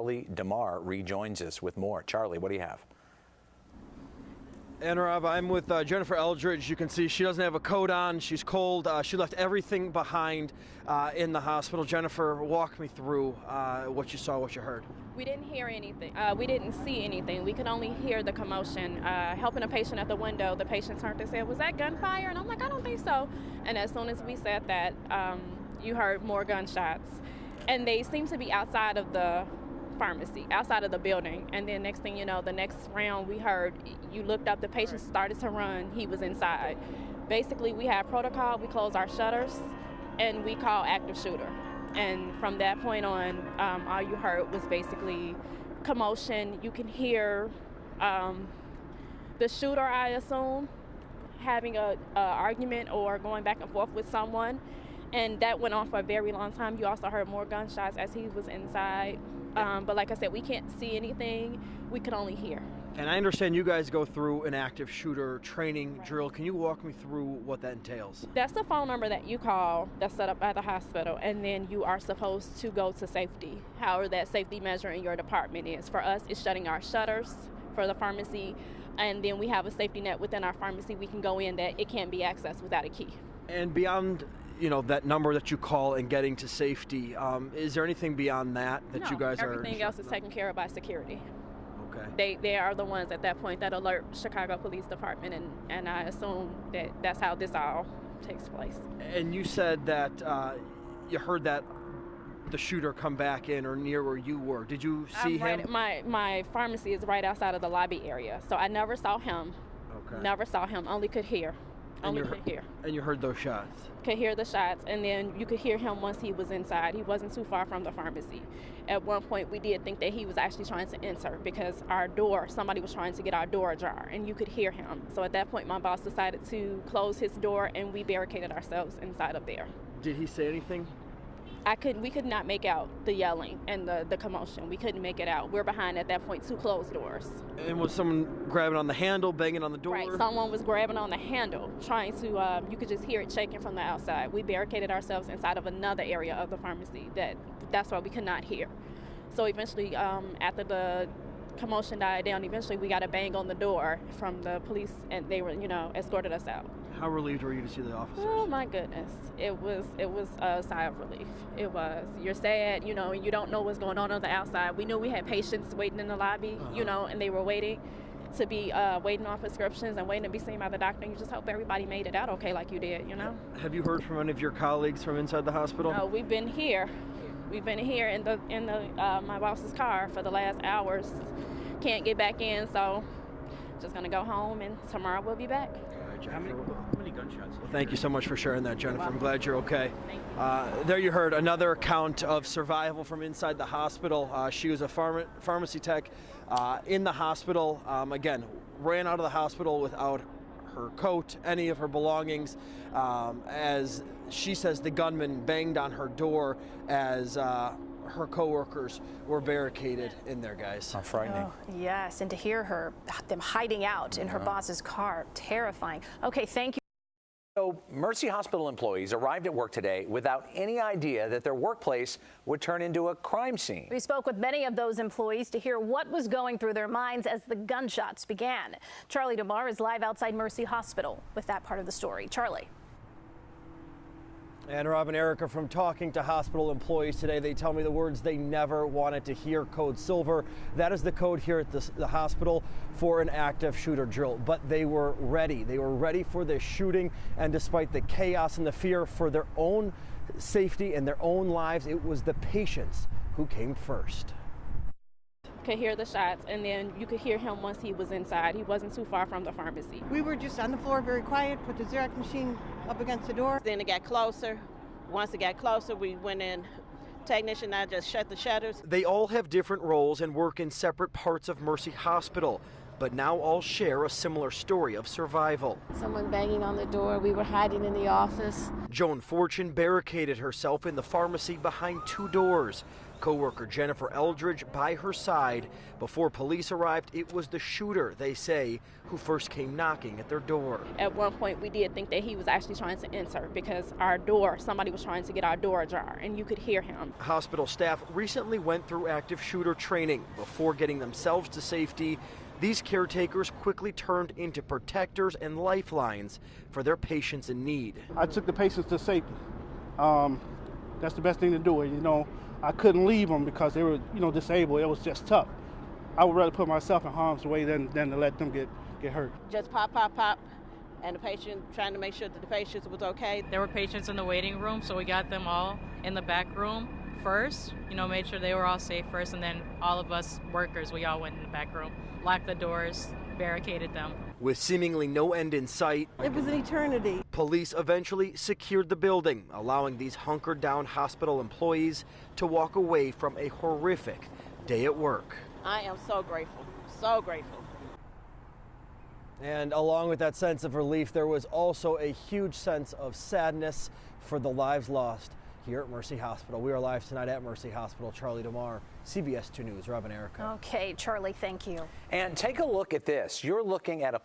Charlie DeMar rejoins us with more. Charlie, what do you have? And Rob, I'm with Jennifer Eldridge. You can see she doesn't have a coat on. She's cold. She left everything behind in the hospital. Jennifer, walk me through what you saw, what you heard. We didn't hear anything. We didn't see anything. We could only hear the commotion. Helping a patient at the window, the patient turned and said, "Was that gunfire?" And I'm like, "I don't think so." And as soon as we said that, you heard more gunshots. And they seemed to be outside of the pharmacy, outside of the building. And then next thing you know, the next round we heard, you looked up, the patient started to run, he was inside. Basically, we had protocol, we closed our shutters, and we called active shooter. And from that point on, all you heard was basically commotion. You can hear the shooter, I assume, having a argument or going back and forth with someone. And that went on for a very long time. You also heard more gunshots as he was inside. But like I said, we can't see anything. We could only hear. And I understand you guys go through an active shooter training drill. Can you walk me through what that entails? That's the phone number that you call that's set up by the hospital, and then you are supposed to go to safety, however that safety measure in your department is. For us, it's shutting our shutters for the pharmacy, and then we have a safety net within our pharmacy. We can go in that it can't be accessed without a key. And beyond that number that you call and getting to safety, is there anything beyond that No, you guys are? Everything else is taken care of by security. Okay. They are the ones at that point that alert Chicago Police Department, and I assume that that's how this all takes place. And you said that you heard that the shooter come back in or near where you were. Did you see him? My pharmacy is right outside of the lobby area, so I never saw him. Okay. Never saw him. Only could hear. And you heard those shots? Could hear the shots, and then you could hear him once he was inside. He wasn't too far from the pharmacy. At one point, we did think that he was actually trying to enter because somebody was trying to get our door ajar, and you could hear him. So at that point, my boss decided to close his door, and we barricaded ourselves inside of there. Did he say anything? We could not make out the yelling and the commotion. We couldn't make it out. We're behind at that point 2 closed doors. And was someone grabbing on the handle, banging on the door? Right, someone was grabbing on the handle, trying to, you could just hear it shaking from the outside. We barricaded ourselves inside of another area of the pharmacy. That's why we could not hear. So eventually, after the commotion died down, eventually we got a bang on the door from the police, and they were, escorted us out. How relieved were you to see the officers? Oh my goodness, it was a sigh of relief. It was. You're sad, you don't know what's going on the outside. We knew we had patients waiting in the lobby, and they were waiting to be waiting on prescriptions and waiting to be seen by the doctor. And you just hope everybody made it out okay, like you did, Have you heard from any of your colleagues from inside the hospital? No, we've been here. We've been here in my boss's car for the last hours. Can't get back in, so just gonna go home, and tomorrow we'll be back. How many gunshots? Well, thank you so much for sharing that, Jennifer. I'm glad you're okay. Thank you. There you heard another account of survival from inside the hospital. She was a pharmacy tech in the hospital. Again, ran out of the hospital without her coat, any of her belongings. As she says, the gunman banged on her door as her coworkers were barricaded in there, guys. How frightening. Oh, yes, and to hear them hiding out in her boss's car, terrifying. Okay, thank you. So Mercy Hospital employees arrived at work today without any idea that their workplace would turn into a crime scene. We spoke with many of those employees to hear what was going through their minds as the gunshots began. Charlie DeMar is live outside Mercy Hospital with that part of the story. Charlie. And Rob and Erica, from talking to hospital employees today, they tell me the words they never wanted to hear, code silver. That is the code here at the hospital for an active shooter drill. But they were ready. They were ready for this shooting. And despite the chaos and the fear for their own safety and their own lives, it was the patients who came first. Could hear the shots, and then you could hear him once he was inside. He wasn't too far from the pharmacy. We were just on the floor, very quiet, put the Xerox machine up against the door. Then it got closer. Once it got closer, we went in. Technician and I just shut the shutters. They all have different roles and work in separate parts of Mercy Hospital, but now all share a similar story of survival. Someone banging on the door. We were hiding in the office. Joan Fortune barricaded herself in the pharmacy behind 2 doors. Coworker Jennifer Eldridge by her side. Before police arrived, it was the shooter, they say, who first came knocking at their door. At one point, we did think that he was actually trying to enter because somebody was trying to get our door ajar, and you could hear him. Hospital staff recently went through active shooter training before getting themselves to safety. These caretakers quickly turned into protectors and lifelines for their patients in need. I took the patients to safety. That's the best thing to do. I couldn't leave them because they were, disabled. It was just tough. I would rather put myself in harm's way than to let them get hurt. Just pop, pop, pop, and the patient, trying to make sure that the patient was okay. There were patients in the waiting room, so we got them all in the back room first, made sure they were all safe first, and then all of us workers, we all went in the back room, locked the doors, barricaded them. With seemingly no end in sight, It was an eternity. police eventually secured the building, allowing these hunkered down hospital employees to walk away from a horrific day at work. I am so grateful, so grateful. And along with that sense of relief, there was also a huge sense of sadness for the lives lost here at Mercy Hospital. We are live tonight at Mercy Hospital. Charlie DeMar, CBS 2 News, Rob and Erica. Okay, Charlie, thank you. And take a look at this. You're looking at a